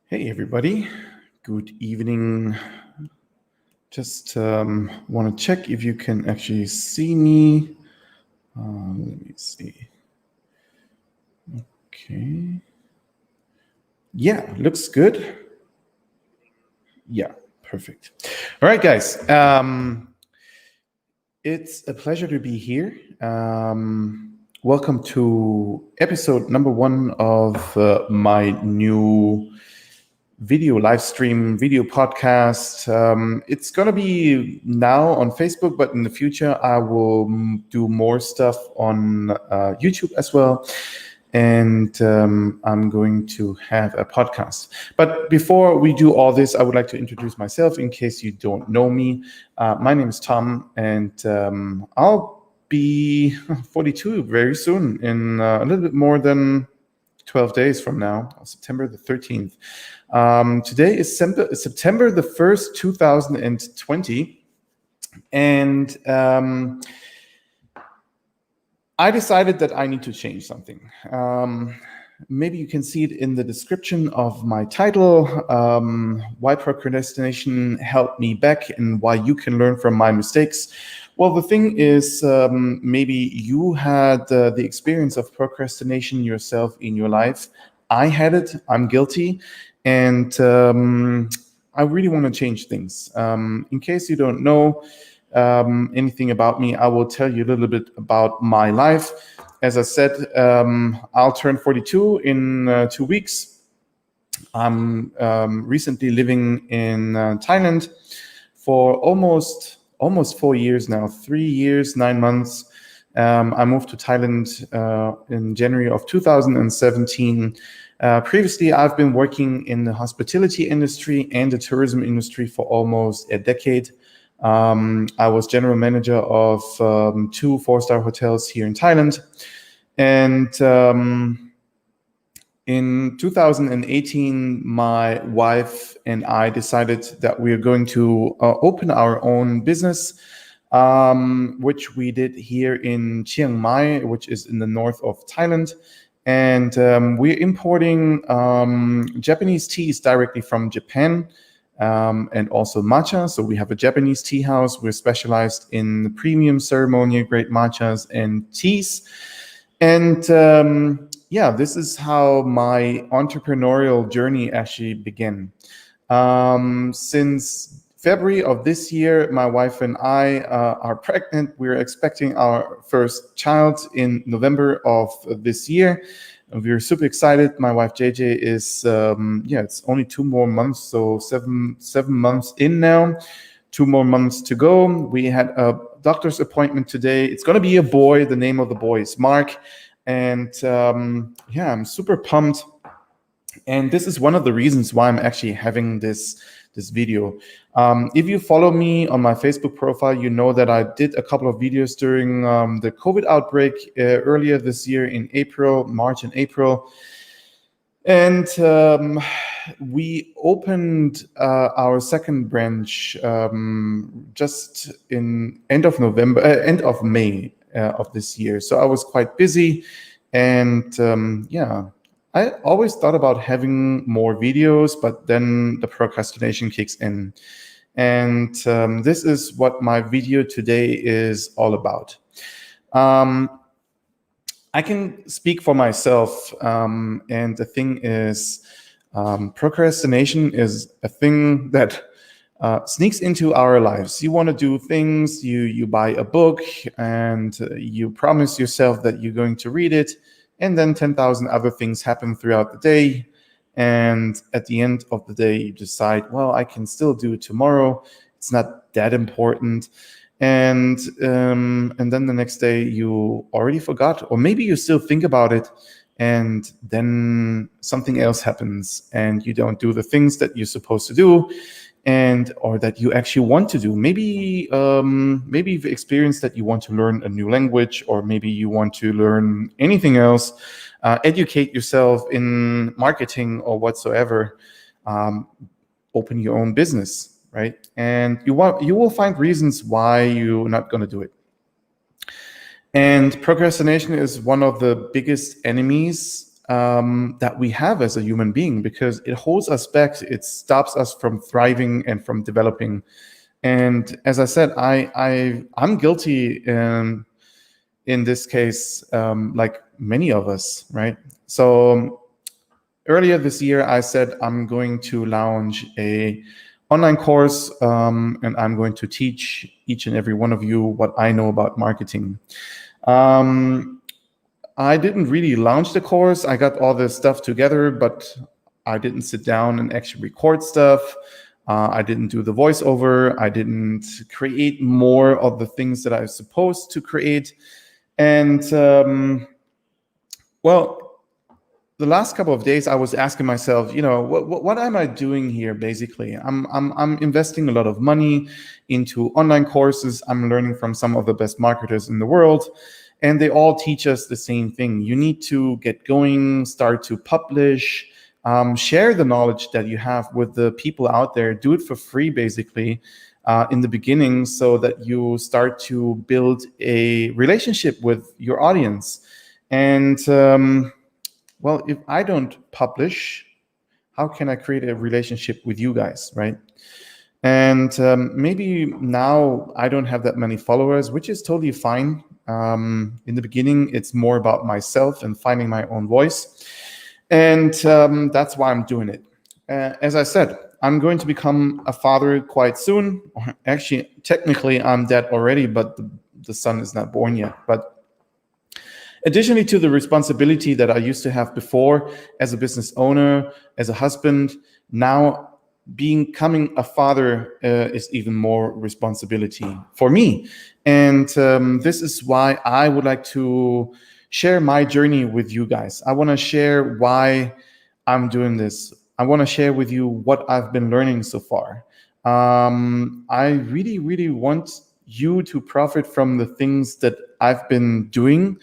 Hey everybody, good evening. Just want to check if you can actually see me. Let me see. Okay. Yeah, looks good. Yeah, perfect. All right, guys. It's a pleasure to be here. Welcome to episode number 1 of my new video live stream, video podcast. It's going to be now on Facebook, but in the future, I will do more stuff on YouTube as well. And I'm going to have a podcast. But before we do all this, I would like to introduce myself in case you don't know me. My name is Tom, and I'll be 42 very soon, in a little bit more than 12 days from now, September the 13th. Today is September the 1st, 2020. And I decided that I need to change something. Maybe you can see it in the description of my title, Why Procrastination Held Me Back and Why You Can Learn from My Mistakes. Well, the thing is, maybe you had the experience of procrastination yourself in your life. I had it, I'm guilty, and I really want to change things. In case you don't know anything about me, I will tell you a little bit about my life. As I said, I'll turn 42 in 2 weeks. I'm recently living in Thailand for almost 4 years now, 3 years, 9 months. I moved to Thailand in January of 2017. Previously, I've been working in the hospitality industry and the tourism industry for almost a decade. I was general manager of 2 4-star hotels here in Thailand. And in 2018, my wife and I decided that we are going to open our own business, which we did here in Chiang Mai, which is in the north of Thailand. And we're importing Japanese teas directly from Japan, and also matcha. So we have a Japanese tea house. We're specialized in premium ceremonial grade matchas and teas. And this is how my entrepreneurial journey actually began. Since February of this year, my wife and I are pregnant. We're expecting our first child in November of this year. And we're super excited. My wife JJ is, it's only 2 more months, so seven months in now. 2 more months to go. We had a doctor's appointment today. It's going to be a boy. The name of the boy is Mark. And I'm super pumped. And this is one of the reasons why I'm actually having this video. If you follow me on my Facebook profile, you know that I did a couple of videos during the COVID outbreak earlier this year in March and April. And we opened our second branch just in end of May of this year. So I was quite busy, and I always thought about having more videos, but then the procrastination kicks in. And this is what my video today is all about. I can speak for myself, and the thing is, procrastination is a thing that sneaks into our lives. You want to do things, you buy a book, and you promise yourself that you're going to read it, and then 10,000 other things happen throughout the day. And at the end of the day, you decide, well, I can still do it tomorrow. It's not that important. And then the next day you already forgot, or maybe you still think about it, and then something else happens and you don't do the things that you're supposed to do, or that you actually want to do. Maybe you've experienced that you want to learn a new language, or maybe you want to learn anything else, educate yourself in marketing or whatsoever, open your own business. Right? And you will find reasons why you're not going to do it. And procrastination is one of the biggest enemies that we have as a human being, because it holds us back. It stops us from thriving and from developing. And as I said, I'm guilty in this case, like many of us, right? So earlier this year, I said I'm going to launch a online course, and I'm going to teach each and every one of you what I know about marketing. I didn't really launch the course. I got all the stuff together, but I didn't sit down and actually record stuff. I didn't do the voiceover. I didn't create more of the things that I was supposed to create. And well, the last couple of days, I was asking myself, what am I doing here? Basically, I'm investing a lot of money into online courses. I'm learning from some of the best marketers in the world, and they all teach us the same thing. You need to get going, start to publish, share the knowledge that you have with the people out there. Do it for free, basically, in the beginning, so that you start to build a relationship with your audience. And well, if I don't publish, how can I create a relationship with you guys, right? And maybe now I don't have that many followers, which is totally fine. In the beginning, it's more about myself and finding my own voice. And that's why I'm doing it. As I said, I'm going to become a father quite soon. Actually, technically, I'm dead already, but the son is not born yet. But additionally to the responsibility that I used to have before as a business owner, as a husband, now becoming a father is even more responsibility for me. And this is why I would like to share my journey with you guys. I want to share why I'm doing this. I want to share with you what I've been learning so far. I really, really want you to profit from the things that I've been doing.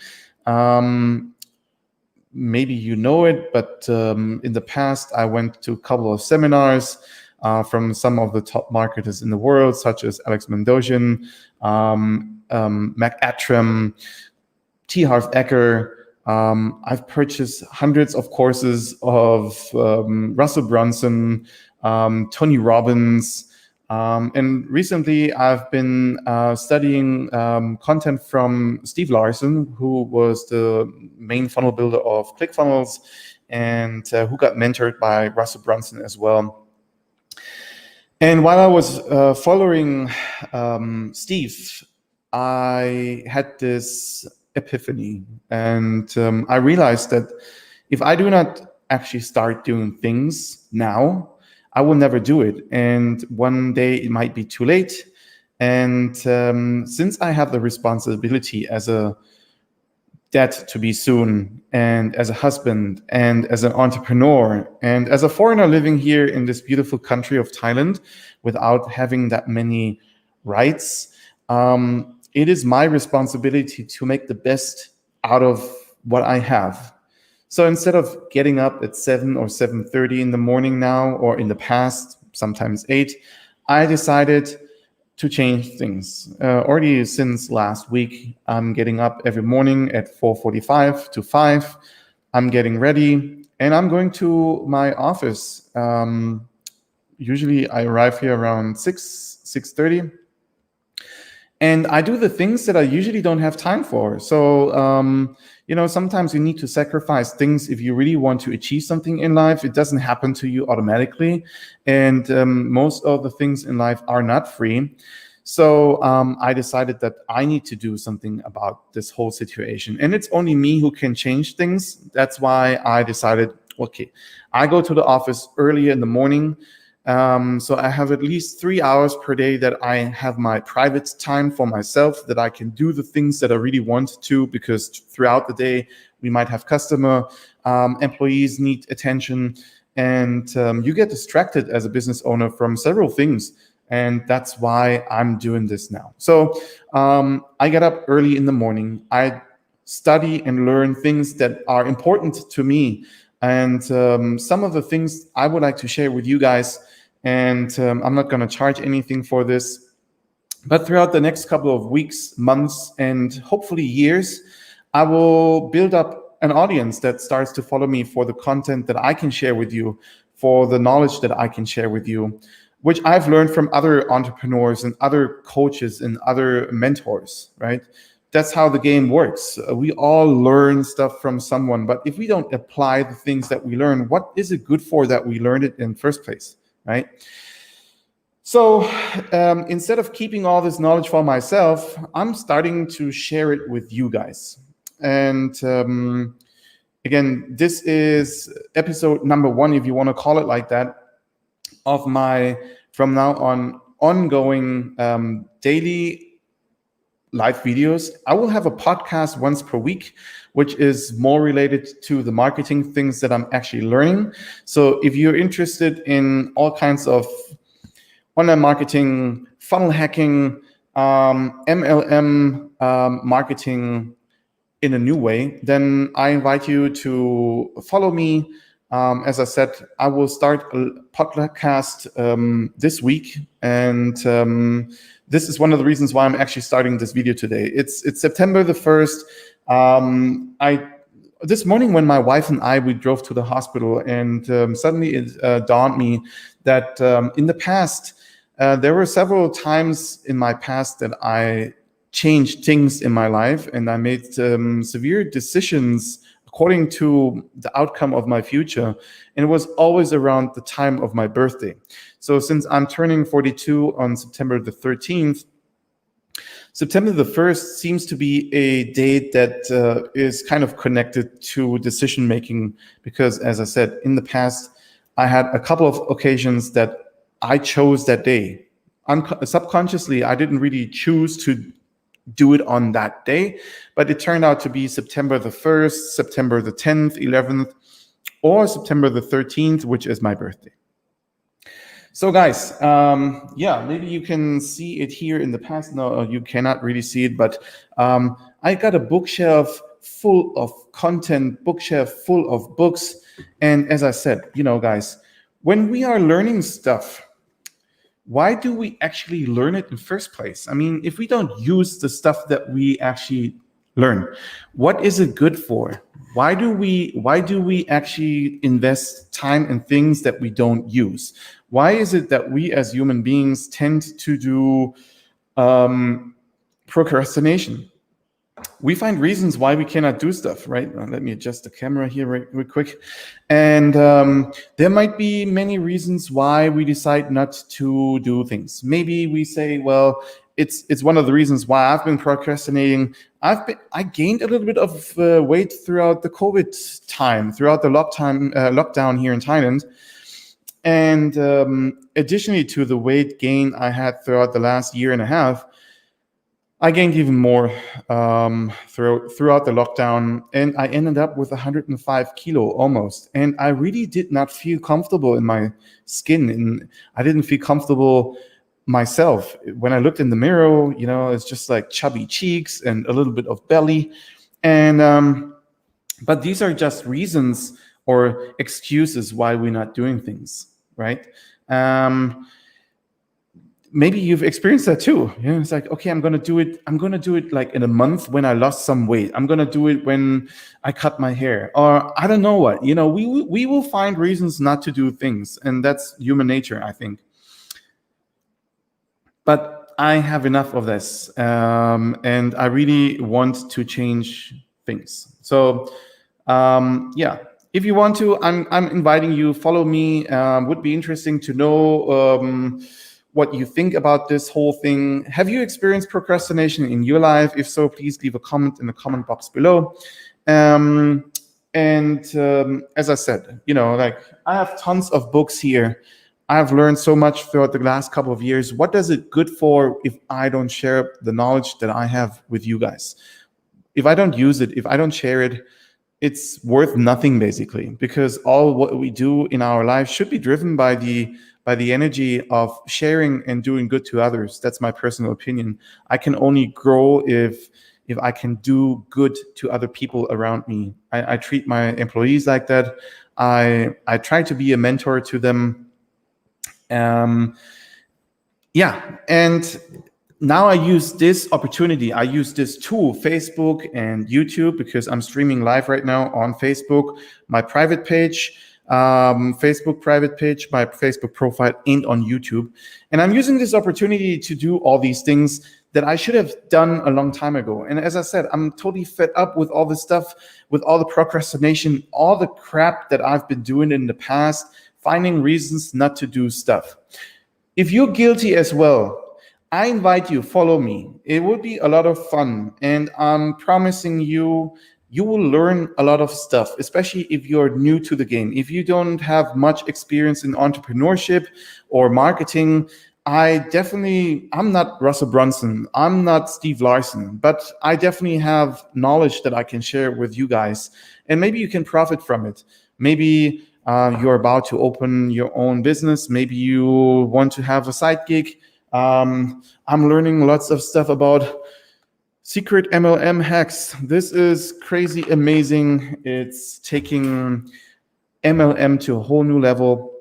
Maybe you know it, but in the past, I went to a couple of seminars from some of the top marketers in the world, such as Alex Mandossian, Mac Attram, T. Harv Eker. I've purchased hundreds of courses of Russell Brunson, Tony Robbins, and recently I've been studying content from Steve Larsen, who was the main funnel builder of ClickFunnels and who got mentored by Russell Brunson as well. And while I was following Steve, I had this epiphany, and I realized that if I do not actually start doing things now, I will never do it. And one day it might be too late. And since I have the responsibility as a dad to be soon, and as a husband, and as an entrepreneur, and as a foreigner living here in this beautiful country of Thailand without having that many rights, it is my responsibility to make the best out of what I have. So instead of getting up at 7 or 7:30 in the morning now, or in the past, sometimes 8, I decided to change things. Already since last week, I'm getting up every morning at 4:45 to 5. I'm getting ready and I'm going to my office. Usually I arrive here around 6:30. And I do the things that I usually don't have time for. So, sometimes you need to sacrifice things if you really want to achieve something in life. It doesn't happen to you automatically. And most of the things in life are not free. So I decided that I need to do something about this whole situation. And it's only me who can change things. That's why I decided, okay, I go to the office early in the morning. So I have at least 3 hours per day that I have my private time for myself, that I can do the things that I really want to, because throughout the day we might have customer, employees need attention, and you get distracted as a business owner from several things. And that's why I'm doing this now. So I get up early in the morning. I study and learn things that are important to me. And some of the things I would like to share with you guys, and I'm not going to charge anything for this, but throughout the next couple of weeks, months, and hopefully years, I will build up an audience that starts to follow me for the content that I can share with you, for the knowledge that I can share with you, which I've learned from other entrepreneurs and other coaches and other mentors, right? That's how the game works. We all learn stuff from someone, but if we don't apply the things that we learn, what is it good for that we learned it in the first place, right? So instead of keeping all this knowledge for myself, I'm starting to share it with you guys. And again, this is episode number 1, if you want to call it like that, of my, from now on, ongoing daily live videos. I will have a podcast once per week, which is more related to the marketing things that I'm actually learning. So if you're interested in all kinds of online marketing, funnel hacking, MLM marketing in a new way, then I invite you to follow me. As I said, I will start a podcast this week, and this is one of the reasons why I'm actually starting this video today. It's September the 1st. This morning when my wife and we drove to the hospital, and suddenly it dawned me that in the past, there were several times in my past that I changed things in my life, and I made severe decisions according to the outcome of my future. And it was always around the time of my birthday. So since I'm turning 42 on September the 13th, September the 1st seems to be a date that is kind of connected to decision making, because as I said, in the past, I had a couple of occasions that I chose that day. Subconsciously, I didn't really choose to do it on that day, but it turned out to be September the 1st, September the 10th, 11th, or September the 13th, which is my birthday. So guys, maybe you can see it here in the past. No, you cannot really see it, but I got a bookshelf full of content, bookshelf full of books. And as I said, guys, when we are learning stuff, why do we actually learn it in the first place? I mean, if we don't use the stuff that we actually learn, what is it good for? Why do we actually invest time in things that we don't use? Why is it that we as human beings tend to do procrastination? We find reasons why we cannot do stuff, right? Let me adjust the camera here real quick. And there might be many reasons why we decide not to do things. Maybe we say, well, it's one of the reasons why I've been procrastinating. I gained a little bit of weight throughout the COVID time, throughout the lockdown here in Thailand. And additionally to the weight gain I had throughout the last year and a half, I gained even more throughout the lockdown, and I ended up with 105 kilo almost. And I really did not feel comfortable in my skin, and I didn't feel comfortable myself. When I looked in the mirror, it's just like chubby cheeks and a little bit of belly. And but these are just reasons or excuses why we're not doing things, right? Maybe you've experienced that too. It's like, okay, I'm going to do it like in a month when I lost some weight. I'm going to do it when I cut my hair, or I don't know what. We will find reasons not to do things, and that's human nature, I think. But I have enough of this, and I really want to change things. So, if you want to, I'm inviting you. Follow me. Would be interesting to know what you think about this whole thing. Have you experienced procrastination in your life? If so, please leave a comment in the comment box below. And as I said, I have tons of books here. I've learned so much throughout the last couple of years. What does it good for if I don't share the knowledge that I have with you guys? If I don't use it, if I don't share it, it's worth nothing basically, because all what we do in our life should be driven by the energy of sharing and doing good to others. That's my personal opinion. I can only grow if I can do good to other people around me. I treat my employees like that. I try to be a mentor to them. And now I use this opportunity. I use this tool, Facebook and YouTube, because I'm streaming live right now on Facebook, my private page, Facebook private page, my Facebook profile, and on YouTube. And I'm using this opportunity to do all these things that I should have done a long time ago. And as I said, I'm totally fed up with all this stuff, with all the procrastination, all the crap that I've been doing in the past, finding reasons not to do stuff. If you're guilty as well, I invite you, follow me. It will be a lot of fun. And I'm promising you, you will learn a lot of stuff, especially if you're new to the game. If you don't have much experience in entrepreneurship or marketing, I'm not Russell Brunson, I'm not Steve Larson, but I definitely have knowledge that I can share with you guys. And maybe you can profit from it. Maybe you're about to open your own business. Maybe you want to have a side gig. I'm learning lots of stuff about secret MLM hacks. This is crazy amazing. It's taking MLM to a whole new level,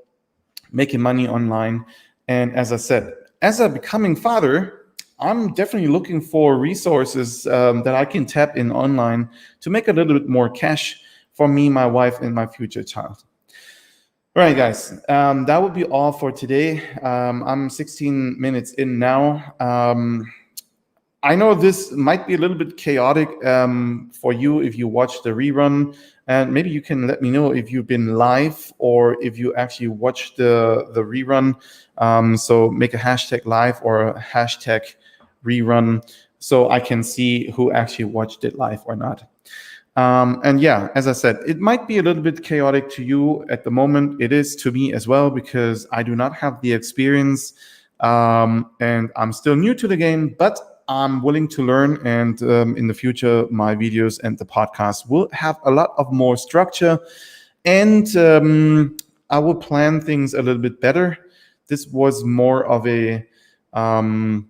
making money online. And as I said, as a becoming father, I'm definitely looking for resources that I can tap in online to make a little bit more cash for me, my wife, and my future child. All right, guys, that would be all for today. I'm 16 minutes in now. I know this might be a little bit chaotic for you if you watch the rerun, and maybe you can let me know if you've been live or if you actually watched the rerun. So make a hashtag live or a hashtag rerun so I can see who actually watched it live or not. And yeah, as I said, it might be a little bit chaotic to you at the moment. It is to me as well, because I do not have the experience and I'm still new to the game, but I'm willing to learn. And in the future, my videos and the podcast will have a lot of more structure, and I will plan things a little bit better. This was more of a, I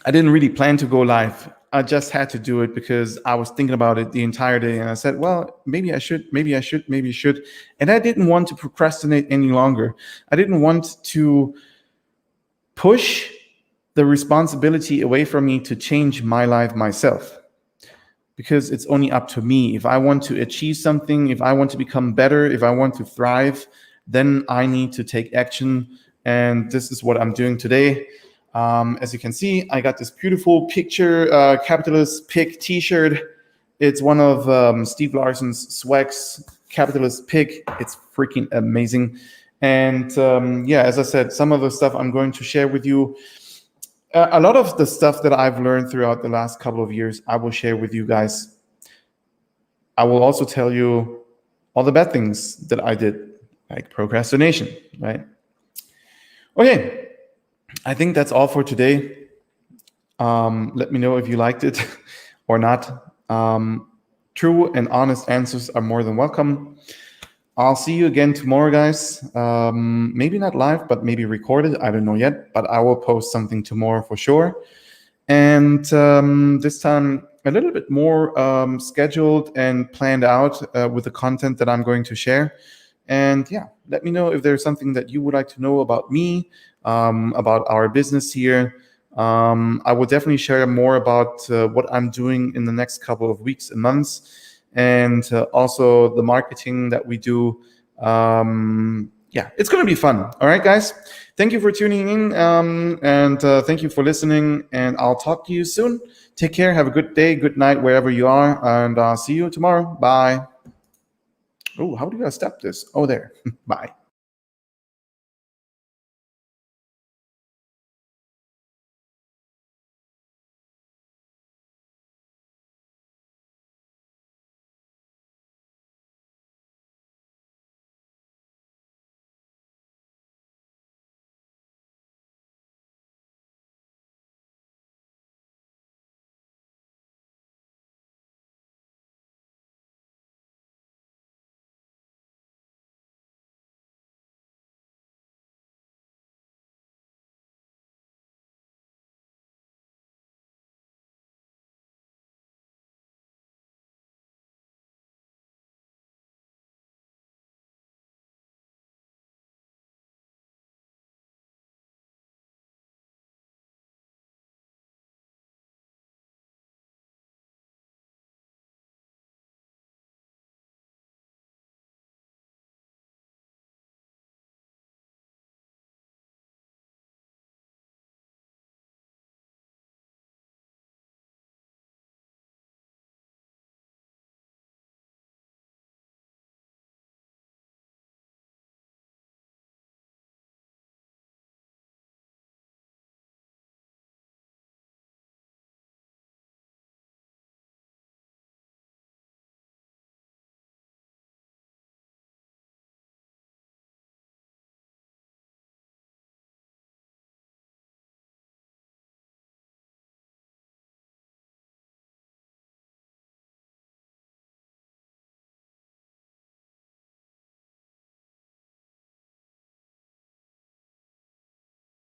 didn't really plan to go live. I just had to do it because I was thinking about it the entire day. And I said, well, maybe I should. And I didn't want to procrastinate any longer. I didn't want to push the responsibility away from me to change my life myself, because it's only up to me. If I want to achieve something, if I want to become better, if I want to thrive, then I need to take action. And this is what I'm doing today. As you can see, I got this beautiful picture, capitalist pig t-shirt. It's one of Steve Larson's swags, capitalist pig. It's freaking amazing. And as I said, some of the stuff I'm going to share with you, a lot of the stuff that I've learned throughout the last couple of years, I will share with you guys. I will also tell you all the bad things that I did, like procrastination, right? Okay. I think that's all for today. Let me know if you liked it or not. True and honest answers are more than welcome. I'll see you again tomorrow, guys. Maybe not live, but maybe recorded. I don't know yet, but I will post something tomorrow for sure. And this time a little bit more scheduled and planned out with the content that I'm going to share. And yeah, let me know if there's something that you would like to know about me, about our business here. I will definitely share more about what I'm doing in the next couple of weeks and months, and also the marketing that we do. It's going to be fun. All right, guys. Thank you for tuning in, and thank you for listening, and I'll talk to you soon. Take care. Have a good day, good night, wherever you are, and I'll see you tomorrow. Bye. Oh, how do I stop this? Oh, there. Bye.